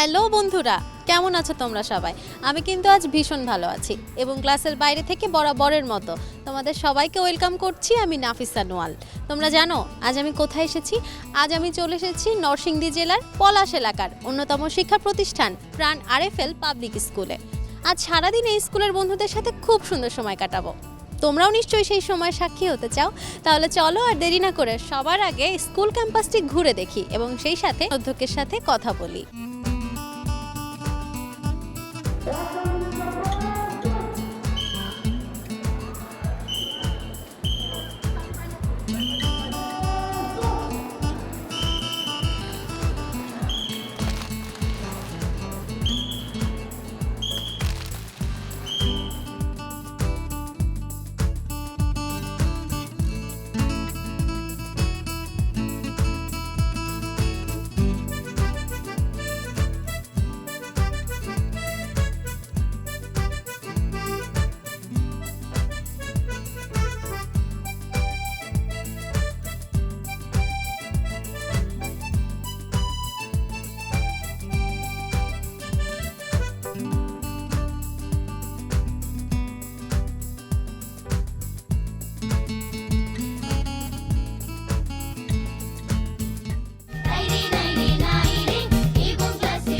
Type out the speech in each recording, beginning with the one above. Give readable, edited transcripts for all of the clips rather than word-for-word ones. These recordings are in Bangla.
হ্যালো বন্ধুরা, কেমন আছো তোমরা সবাই? আমি কিন্তু আজ ভীষণ ভালো আছি এবং ক্লাসের বাইরে থেকে বরাবরের মতো তোমাদের সবাইকে ওয়েলকাম করছি। আমি নাফিসা নোয়াল। তোমরা জানো আজ আমি কোথায় এসেছি? আজ আমি চলে এসেছি নরসিংদী জেলার পলাশ এলাকার অন্যতম শিক্ষা প্রতিষ্ঠান প্রাণ আরএফএল পাবলিক স্কুলে। আজ সারাদিন এই স্কুলের বন্ধুদের সাথে খুব সুন্দর সময় কাটাবো। তোমরাও নিশ্চয়ই সেই সময় সাক্ষী হতে চাও। তাহলে চলো আর দেরি না করে সবার আগে স্কুল ক্যাম্পাসটি ঘুরে দেখি এবং সেই সাথে অধ্যক্ষের সাথে কথা বলি।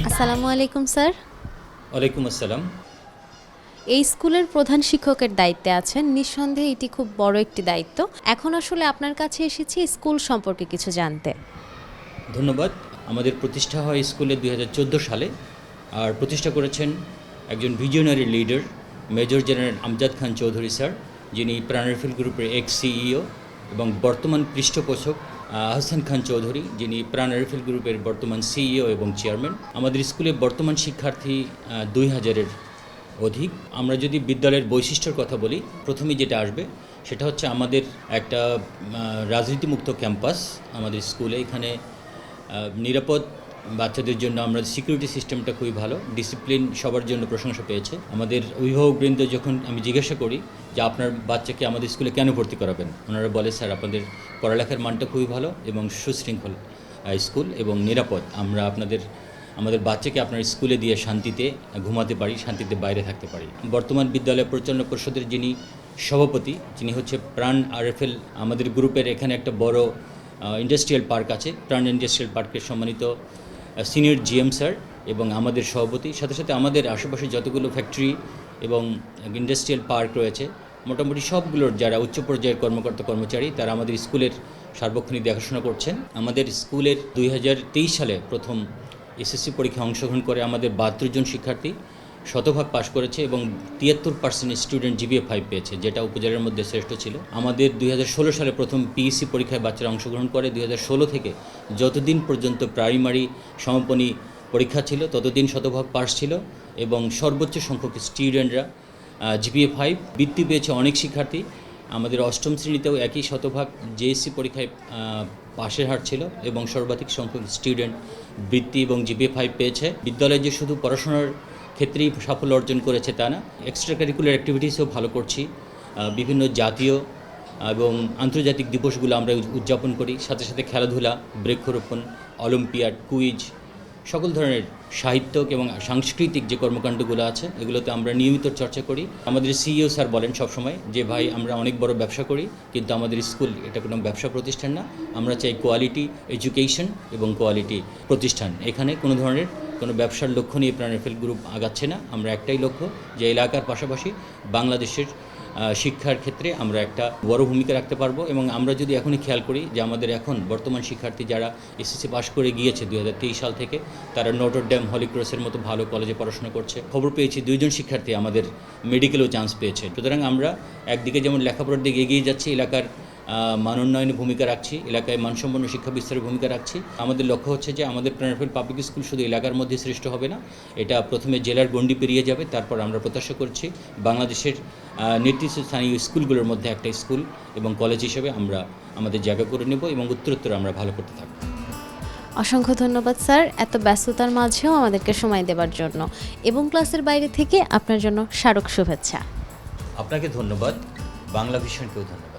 আসসালামু আলাইকুম স্যার। ওয়ালাইকুম আসসালাম। এই স্কুলের প্রধান শিক্ষকের দায়িত্বে আছেন, নিঃসন্দেহে এটি খুব বড় একটি দায়িত্ব। এখন আসলে আপনার কাছে এসেছি স্কুল সম্পর্কে কিছু জানতে। ধন্যবাদ। আমাদের প্রতিষ্ঠা হয় স্কুলে 2014 সালে, আর প্রতিষ্ঠা করেছেন একজন visionary leader major general Amjad Khan Chowdhury sir, যিনি প্রাণ আরএফএল গ্রুপের এক্স সিইও, এবং বর্তমান পৃষ্ঠপোষক আহসান খান চৌধুরী, যিনি প্রাণ আরএফএল গ্রুপের বর্তমান সিইও এবং চেয়ারম্যান। আমাদের স্কুলে বর্তমান শিক্ষার্থী 2000-এর অধিক। আমরা যদি বিদ্যালয়ের বৈশিষ্ট্যের কথা বলি, প্রথমেই যেটা আসবে সেটা হচ্ছে আমাদের একটা রাজনীতিমুক্ত ক্যাম্পাস। আমাদের স্কুলে এখানে নিরাপদ বাচ্চাদের জন্য আমরা সিকিউরিটি সিস্টেমটা খুবই ভালো, ডিসিপ্লিন সবার জন্য প্রশংসা পেয়েছে। আমাদের অভিভাবকবৃন্দ যখন আমি জিজ্ঞাসা করি যে আপনার বাচ্চাকে আমাদের স্কুলে কেন ভর্তি করাবেন, ওনারা বলে স্যার আপনাদের পড়ালেখার মানটা খুবই ভালো এবং সুশৃঙ্খল স্কুল এবং নিরাপদ। আমরা আমাদের বাচ্চাকে আপনার স্কুলে দিয়ে শান্তিতে ঘুমাতে পারি, শান্তিতে বাইরে থাকতে পারি। বর্তমান বিদ্যালয় পরিচালনা পরিষদের যিনি সভাপতি, যিনি হচ্ছে প্রাণ আরএফএল, আমাদের গ্রুপের এখানে একটা বড় ইন্ডাস্ট্রিয়াল পার্ক আছে, প্রাণ ইন্ডাস্ট্রিয়াল পার্কের সম্মানিত সিনিয়র জিএম স্যার এবং আমাদের সভাপতি, সাথে সাথে আমাদের আশেপাশে যতগুলো ফ্যাক্টরি এবং ইন্ডাস্ট্রিয়াল পার্ক রয়েছে, মোটামুটি সবগুলোর যারা উচ্চ পর্যায়ের কর্মকর্তা কর্মচারী, তারা আমাদের স্কুলের সার্বক্ষণিক দেখাশোনা করছেন। আমাদের স্কুলের 2023 সালে প্রথম এসএসসি পরীক্ষায় অংশগ্রহণ করে আমাদের 72 জন শিক্ষার্থী শতভাগ পাশ করেছে এবং 73% স্টুডেন্ট জিপিএ 5 পেয়েছে, যেটা উপজেলার মধ্যে শ্রেষ্ঠ ছিল। আমাদের 2016 সালে প্রথম পিইসি পরীক্ষায় বাচ্চারা অংশগ্রহণ করে। 2016 থেকে যতদিন পর্যন্ত প্রাইমারি সমাপনী পরীক্ষা ছিল ততদিন শতভাগ পাস ছিল এবং সর্বোচ্চ সংখ্যক স্টুডেন্টরা জিপিএ 5 বৃত্তি পেয়েছে অনেক শিক্ষার্থী। আমাদের অষ্টম শ্রেণীতেও একই শতভাগ জেএসসি পরীক্ষায় পাশের হার ছিল এবং সর্বাধিক সংখ্যক স্টুডেন্ট বৃত্তি এবং জিপিএ 5 পেয়েছে। বিদ্যালয়ে যে শুধু পড়াশোনার ক্ষেত্রেই সাফল্য অর্জন করেছে তা না, এক্সট্রা কারিকুলার অ্যাক্টিভিটিসও ভালো করছি। বিভিন্ন জাতীয় এবং আন্তর্জাতিক দিবসগুলো আমরা উদযাপন করি, সাথে সাথে খেলাধুলা, বৃক্ষরোপণ, অলিম্পিয়াড, কুইজ, সকল ধরনের সাহিত্যক এবং সাংস্কৃতিক যে কর্মকাণ্ডগুলো আছে এগুলোতে আমরা নিয়মিত চর্চা করি। আমাদের সিইও স্যার বলেন সবসময় যে ভাই আমরা অনেক বড় ব্যবসা করি, কিন্তু আমাদের স্কুল এটা কোনো ব্যবসা প্রতিষ্ঠান না। আমরা চাই কোয়ালিটি এডুকেশন এবং কোয়ালিটি প্রতিষ্ঠান। এখানে কোনো ধরনের কোনো ব্যবসার লক্ষ্য নিয়ে প্রাণ আরএফএল গ্রুপ আগাচ্ছে না। আমরা একটাই লক্ষ্য যে এলাকার পাশাপাশি বাংলাদেশের শিক্ষার ক্ষেত্রে আমরা একটা বড় ভূমিকা রাখতে পারবো। এবং আমরা যদি এখনই খেয়াল করি যে আমাদের এখন বর্তমান শিক্ষার্থী যারা এসএসসি পাস করে গিয়েছে 2023 সাল থেকে, তারা নটর ডেম, হলি ক্রসের মতো ভালো কলেজে পড়াশোনা করছে। খবর পেয়েছি 2 জন শিক্ষার্থী আমাদের মেডিকেলেও চান্স পেয়েছে। সুতরাং আমরা একদিকে যেমন লেখাপড়ার দিকে এগিয়ে যাচ্ছি, এলাকার মান উন্নয়নে ভূমিকা রাখছি, এলাকায় মানসম্পন্ন শিক্ষা বিস্তারের ভূমিকা রাখছি। আমাদের লক্ষ্য হচ্ছে যে আমাদের প্রাণ আরএফএল পাবলিক স্কুল শুধু এলাকার মধ্যে শ্রেষ্ঠ হবে না, এটা প্রথমে জেলার গণ্ডি পেরিয়ে যাবে। তারপর আমরা প্রত্যাশা করছি বাংলাদেশের নেতৃত্বস্থানীয় স্কুলগুলোর মধ্যে একটা স্কুল এবং কলেজ হিসেবে আমরা আমাদের জায়গা করে নেব এবং উত্তরোত্তর আমরা ভালো করতে থাকব। অসংখ্য ধন্যবাদ স্যার, এত ব্যস্ততার মাঝেও আমাদেরকে সময় দেওয়ার জন্য এবং ক্লাসের বাইরে থেকে আপনার জন্য স্মারক শুভেচ্ছা। আপনাকে ধন্যবাদ, বাংলা ভিশনকেও ধন্যবাদ।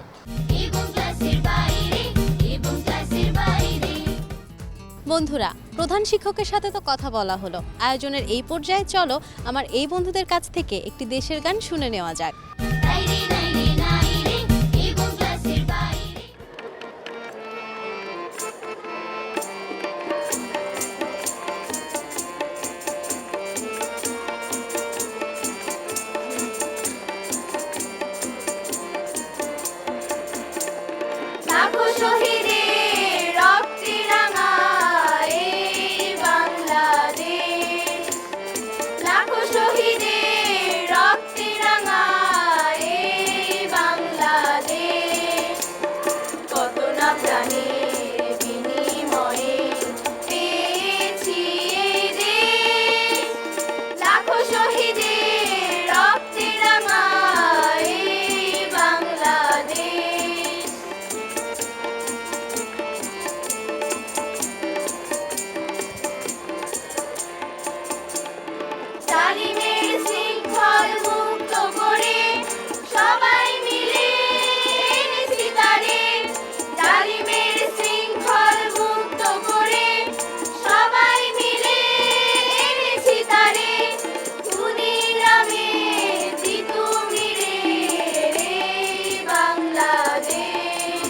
বন্ধুরা, প্রধান শিক্ষকের সাথে তো কথা বলা হলো, আয়োজনের এই পর্যায়ে চলো আমার এই বন্ধুদের কাছ থেকে একটি দেশের গান শুনে নেওয়া যাক। লাখো শহীদের রক্তে রাঙা এই বাংলাদেশ, লাখো শহীদের রক্তে রাঙা এই বাংলাদেশ, কত না প্রাণের বিনিময়ে পেয়েছি এই দেশ, লাখো শহীদের রক্তে রাঙা এই বাংলাদেশ। জালিমের শৃঙ্খল মুক্ত করে সবাই মিলে এনেছি তারে, জালিমের শৃঙ্খল মুক্ত করে সবাই মিলে এনেছি তারে, ক্ষুদিরামে জিতু মিরে এই বাংলাদেশ,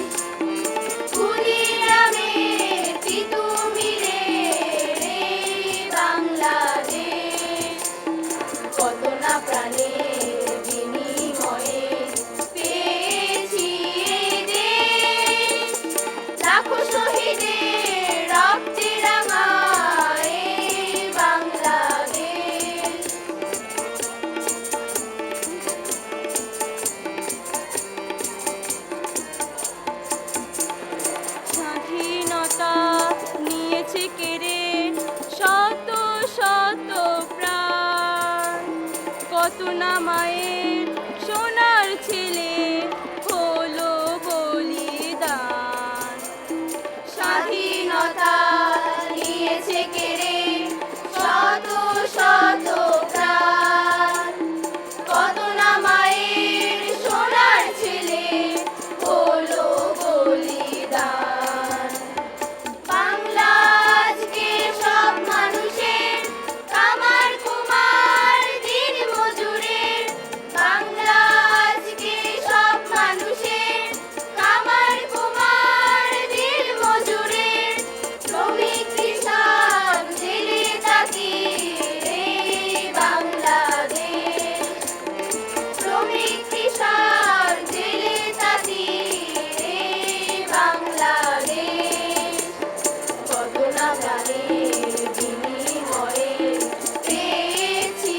ক্ষুদিরামে জিতু মিরে এই বাংলাদেশ, কত না প্রাণের বিনিময়ে পেয়েছি এই দেশ, লাখো শহীদের রক্তে রাঙা এই বাংলাদেশ। স্বাধীনতা নিয়েছে কেড়ে শত শত প্রাণ, কত না মায়ের সোনার ছেলে হলো বলিদান। স্বাধীনতা নিয়েছে কেড়ে শত শত প্রাণ, কত না মায়ের সোনার ছেলে হলো বলিদান। বাংলা আজকে সব মানুষের, কামার কুমার দিন মজুরের, বাংলা আজকে সব মানুষের, কামার কুমার দিন মজুরের, শ্রমিক কৃষক জেলে তাঁতির এই বাংলাদেশ, শ্রমিক কৃষক জেলে তাঁতির এই বাংলাদেশ, কত না প্রাণের বিনিময়ে পেয়েছি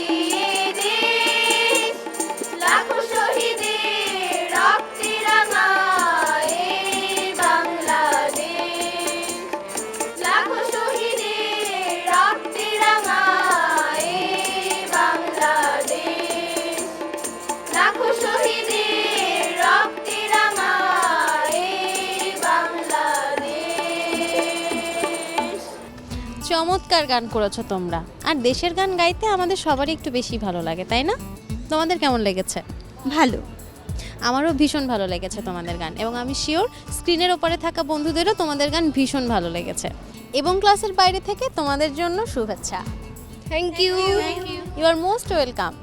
এই দেশ, লাখো শহীদের রক্তে রাঙা এই বাংলাদেশ, লাখো শহীদের রক্তে রাঙা এই বাংলাদেশ, লাখো শহীদের রক্তে রাঙা এই বাংলাদেশ। চমৎকার গান করেছো তোমরা। আর দেশের গান গাইতে আমাদের সবারই একটু বেশি ভালো লাগে, তাই না? তোমাদের কেমন লেগেছে? ভালো। আমারও ভীষণ ভালো লেগেছে তোমাদের গান, এবং আমি শিওর স্ক্রিনের ওপরে থাকা বন্ধুদেরও তোমাদের গান ভীষণ ভালো লেগেছে। এবং ক্লাসের বাইরে থেকে তোমাদের জন্য শুভেচ্ছা। Thank you. You are most welcome.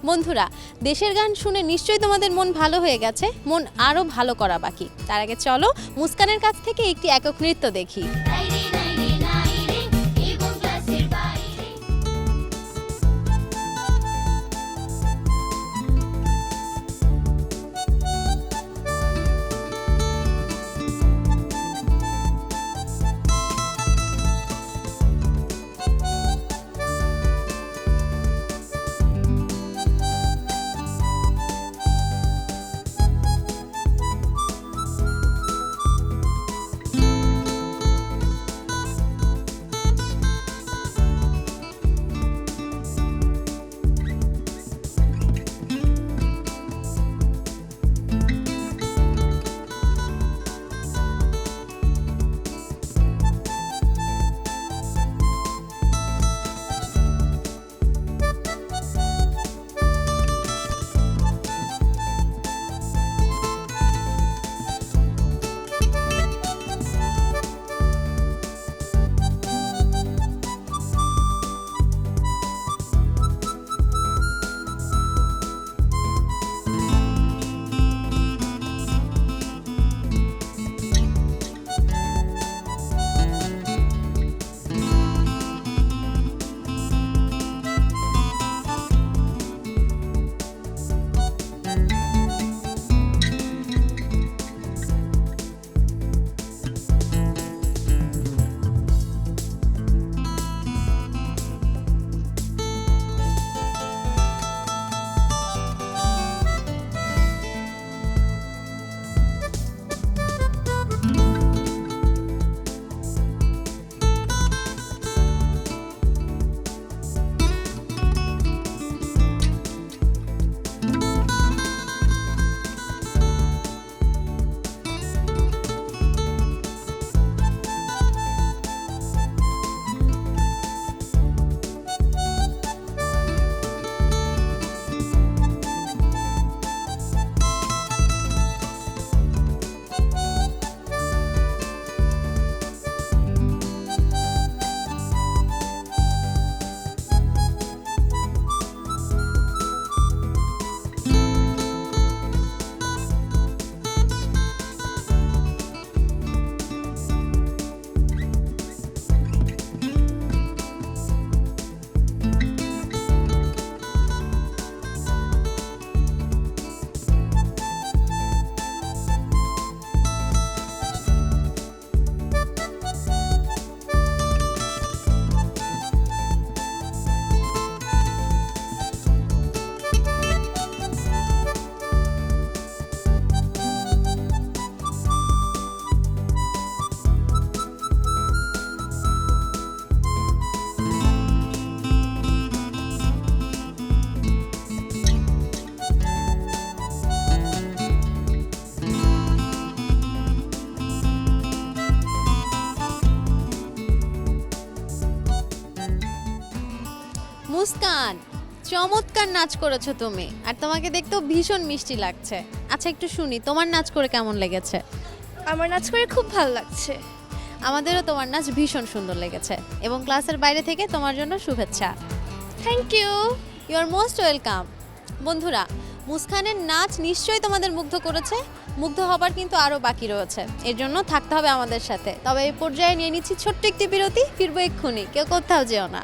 বন্ধুরা, দেশের গান শুনে নিশ্চয়ই তোমাদের মন ভালো হয়ে গেছে, মন আরও ভালো করা বাকি। তার আগে চলো মুস্কানের কাছ থেকে একটি একক নৃত্য দেখি। মুস্কান, চমৎকার নাচ করেছো তুমি, আর তোমাকে দেখতেও ভীষণ মিষ্টি লাগছে। আচ্ছা, একটু শুনি তোমার নাচ করে কেমন লেগেছে। আমার নাচ করে খুব ভালো লাগছে। আমাদেরও তোমার নাচ ভীষণ সুন্দর লেগেছে এবং ক্লাসের বাইরে থেকে তোমার জন্য শুভেচ্ছা। Thank you. You are most welcome. বন্ধুরা, মুস্কানের নাচ নিশ্চয়ই তোমাদের মুগ্ধ করেছে। মুগ্ধ হবার কিন্তু আরও বাকি রয়েছে, এর জন্য থাকতে হবে আমাদের সাথে। তবে এই পর্যায়ে নিয়ে নিচ্ছি ছোট্ট একটি বিরতি, ফিরবো এক্ষুনি, কেউ কোথাও যেও না।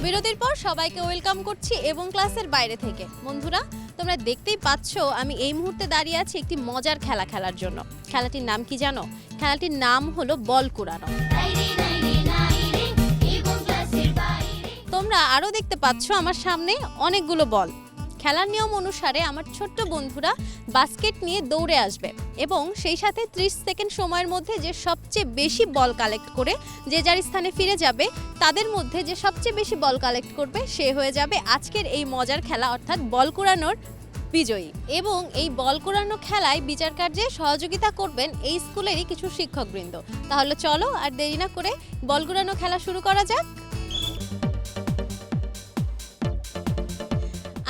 বিরতির পর সবাইকে ওয়েলকাম করছি এবং ক্লাসের বাইরে থেকে। বন্ধুরা, তোমরা দেখতেই পাচ্ছ আমি এই মুহূর্তে দাঁড়িয়ে আছি একটি মজার খেলা খেলার জন্য। খেলাটির নাম কি জানো? খেলাটির নাম হলো বল কুড়ানো। তোমরা আরও দেখতে পাচ্ছ আমার সামনে অনেকগুলো বল। খেলার নিয়ম অনুসারে আমার ছোট্ট বন্ধুরা বাস্কেট নিয়ে দৌড়ে আসবে এবং সেই সাথে 30 সেকেন্ড সময়ের মধ্যে যে সবচেয়ে বেশি বল কালেক্ট করে যে যার স্থানে ফিরে যাবে, তাদের মধ্যে যে সবচেয়ে বেশি বল কালেক্ট করবে সে হয়ে যাবে আজকের এই মজার খেলা অর্থাৎ বল কুড়ানোর বিজয়ী। এবং এই বল কুড়ানো খেলায় বিচার কার্যে সহযোগিতা করবেন এই স্কুলেরই কিছু শিক্ষকবৃন্দ। তাহলে চলো আর দেরি না করে বল কুড়ানো খেলা শুরু করা যাক।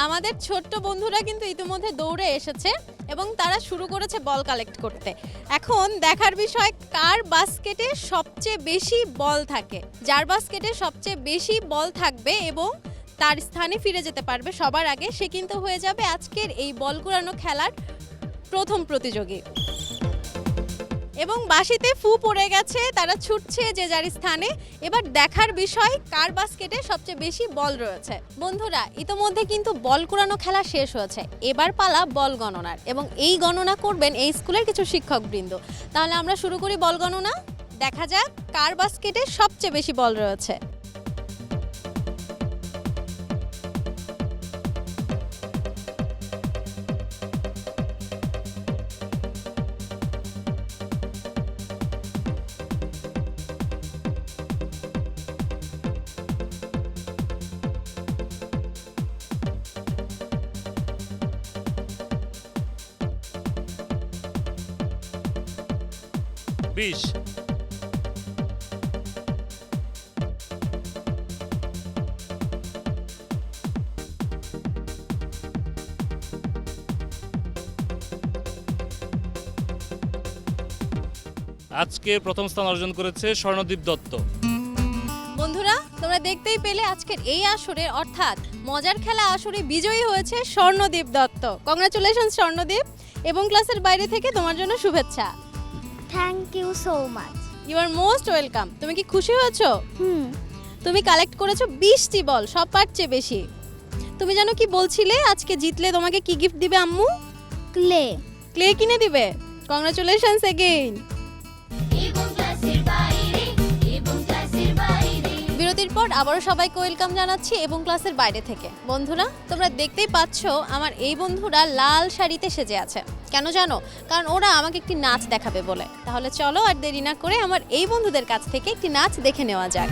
আমাদের ছোট্ট বন্ধুরা কিন্তু ইতিমধ্যে দৌড়ে এসেছে এবং তারা শুরু করেছে বল কালেক্ট করতে। এখন দেখার বিষয় কার বাস্কেটে সবচেয়ে বেশি বল থাকে। যার বাস্কেটে সবচেয়ে বেশি বল থাকবে এবং তার স্থানে ফিরে যেতে পারবে সবার আগে, সে কিন্তু হয়ে যাবে আজকের এই বল কুড়ানো খেলার প্রথম প্রতিযোগী। এবং বাঁশিতে ফু পড়ে গেছে, তারা ছুটছে যে যার স্থানে। এবার দেখার বিষয় কার বাস্কেটে সবচেয়ে বেশি বল রয়েছে। বন্ধুরা, ইতোমধ্যে কিন্তু বল কুড়ানো খেলা শেষ হয়েছে, এবার পালা বল গণনার এবং এই গণনা করবেন এই স্কুলের কিছু শিক্ষকবৃন্দ। তাহলে আমরা শুরু করি বল গণনা। দেখা যাক কার বাস্কেটে সবচেয়ে বেশি বল রয়েছে। বিশ, আজকে প্রথম স্থান অর্জন করেছে স্বর্ণদীপ দত্ত। বন্ধুরা, তোমরা দেখতেই পেলে আজকের এই আসরে অর্থাৎ মজার খেলা আসরে বিজয়ী হয়েছে স্বর্ণদীপ দত্ত। কংগ্রাচুলেশন স্বর্ণদীপ, এবং ক্লাসের বাইরে থেকে তোমার জন্য শুভেচ্ছা। Thank you so much. You are most welcome. তুমি কি খুশি হয়েছো? তুমি কালেক্ট করেছো 20টি বল, সবার চেয়ে বেশি। তুমি জানো কি বলছিলে আজকে জিতলে তোমাকে কি গিফট দিবে আম্মু? ক্লে। ক্লে কিনে দিবে। Congratulations again. বিরতির পর আবারও সবাইকে ওয়েলকাম জানাচ্ছি এবং ক্লাসের বাইরে থেকে। বন্ধুরা, তোমরা দেখতেই পাচ্ছ আমার এই বন্ধুরা লাল শাড়িতে সেজে আছে। কেন জানো? কারণ ওরা আমাকে একটি নাচ দেখাবে বলে। তাহলে চলো আর দেরি না করে আমার এই বন্ধুদের কাছ থেকে একটি নাচ দেখে নেওয়া যাক।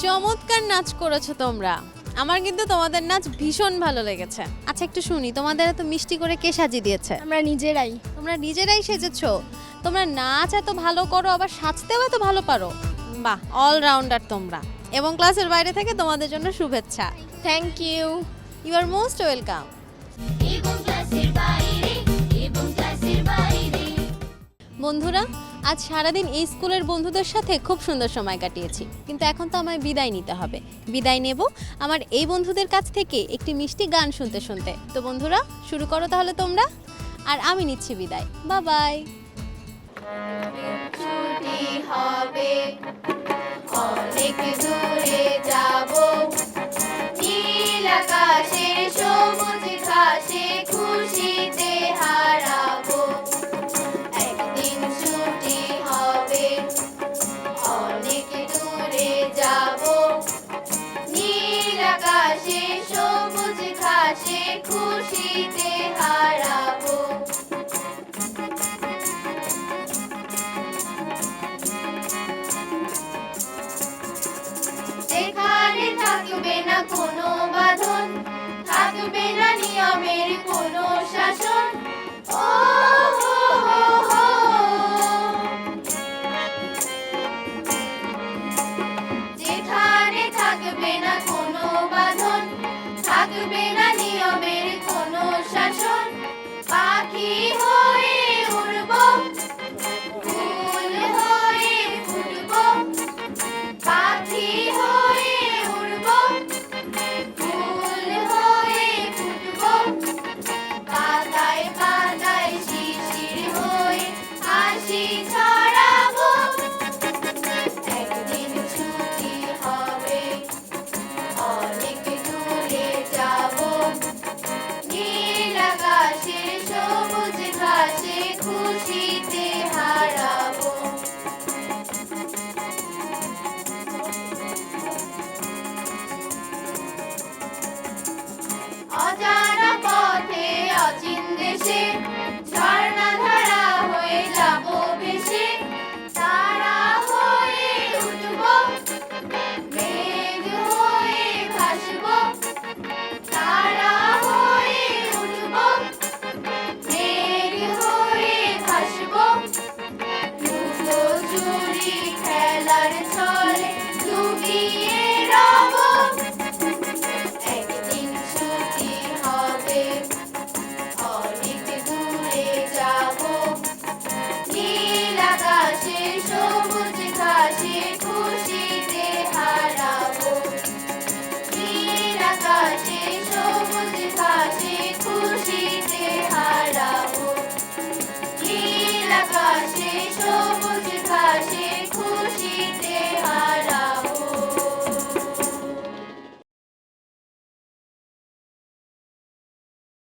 চমৎকার নাচ করেছো তোমরা। আমার কিন্তু তোমাদের নাচ ভীষণ ভালো লেগেছে। আচ্ছা একটু শুনি, তোমাদের এত মিষ্টি করে কে সাজিয়ে দিয়েছে? আমরা নিজেরাই। তোমরা নিজেরাই সেজেছো? তোমরা নাচ এত ভালো করো, আবার সাজতেও এত ভালো পারো। বাহ, অলরাউন্ডার তোমরা। এবং ক্লাসের বাইরে থেকে তোমাদের জন্য শুভেচ্ছা। Thank you. You are most welcome. বন্ধুরা, আজ সারাদিন এই স্কুলের বন্ধুদের সাথে খুব সুন্দর সময় কাটিয়েছি, কিন্তু এখন তো আমায় বিদায় নিতে হবে। বিদায় নেব আমার এই বন্ধুদের কাছ থেকে একটি মিষ্টি গান শুনতে শুনতে। তো বন্ধুরা, শুরু করো তাহলে তোমরা, আর আমি নিচ্ছি বিদায়। Bye bye. ছুটি হবে, অনেক দূরে যাব, নীল আকাশে সবুজ ঘাসে খুশিতে হারাবো। একদিন ছুটি হবে, অনেক দূরে যাব, নীল আকাশে সবুজ ঘাসে খুশিতে হারাবো। সেখানে থাকবে না কোনো বাঁধন, থাকবে না নিয়মের কোনো শাসন। ও হো হো হো। যেখানে থাকবে না কোনো বাঁধন, থাকবে না